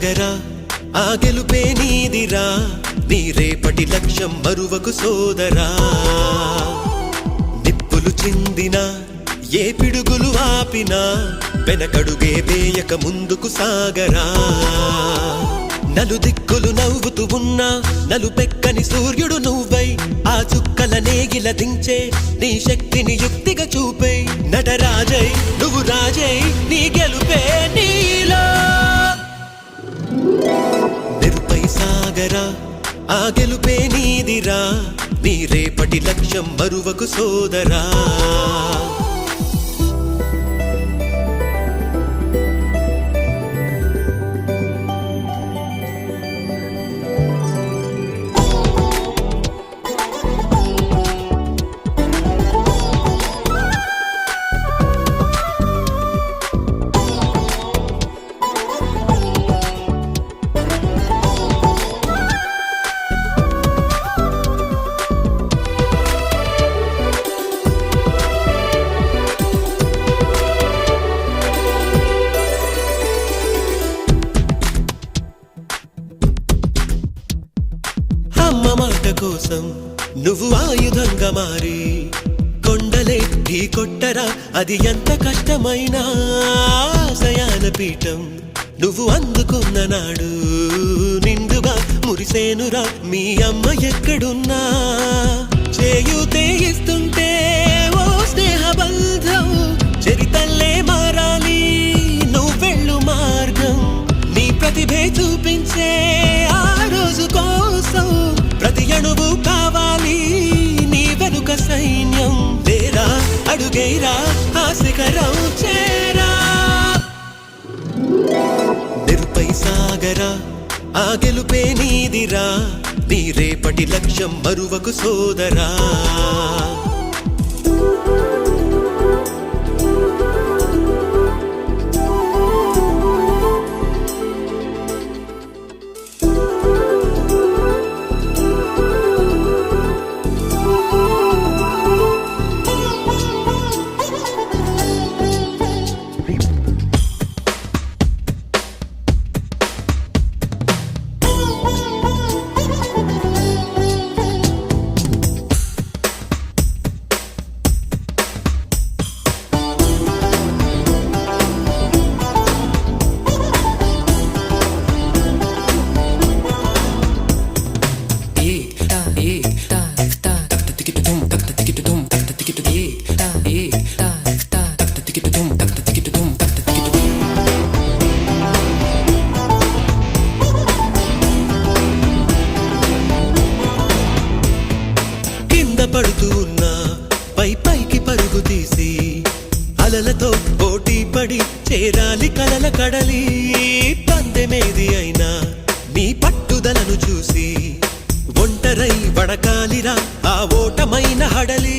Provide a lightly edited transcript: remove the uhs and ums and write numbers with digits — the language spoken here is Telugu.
సాగరా ఆ గెలుపే నీదిరా నీ రేపటి లక్ష్యం మరువకు సోదరా నిప్పులు చిందిన ఏ పిడుగులు ఆపినా వెనకడుగే వేయక ముందుకు సాగరా నలుదిక్కులు నవ్వుతూ ఉన్నా నలుపెక్కని సూర్యుడు నువ్వై ఆ చుక్కల నేగిల దించే నీ శక్తిని యుక్తిగా చూపై నటరాజై నువ్వు రాజై నీ గెలుపే నీలో నిరుపై సాగరా ఆ గెలుపే నీదిరా నీ రేపటి లక్ష్యం మరువకు సోదరా అమ్మ మాట కోసం నువ్వు ఆయుధంగా మారి కొండలే ఢీ కొట్టరా అది ఎంత కష్టమైనా ఆశయాల పీఠం నువ్వు అందుకున్న నాడు నిండుగా మురిసేనురా మీ అమ్మ ఎక్కడున్నా చేయూతే ఇస్తుంటే ఓ స్నేహ బంధం చరితల్లే మారాలి నువ్వెళ్ళు మార్గం నీ ప్రతిభే చూపించే ఆ రోజు కోసం ప్రతి అణువు కావాలి నీ వెనుక సైన్యం లేరా అడుగేరా ఆ శిఖరం చేరా నిరుపై సాగరా ఆ గెలుపే నీదిరా నీ రేపటి లక్ష్యం మరువకు సోదరా పడుతూ ఉన్నా పై పైకి పరుగు తీసి అలలతో పోటీ పడి చేరాలి కలల కడలి పందెమేది అయినా నీ పట్టుదలను చూసి ఒంటరై వడకాలిరా ఆ ఓటమైన హడలి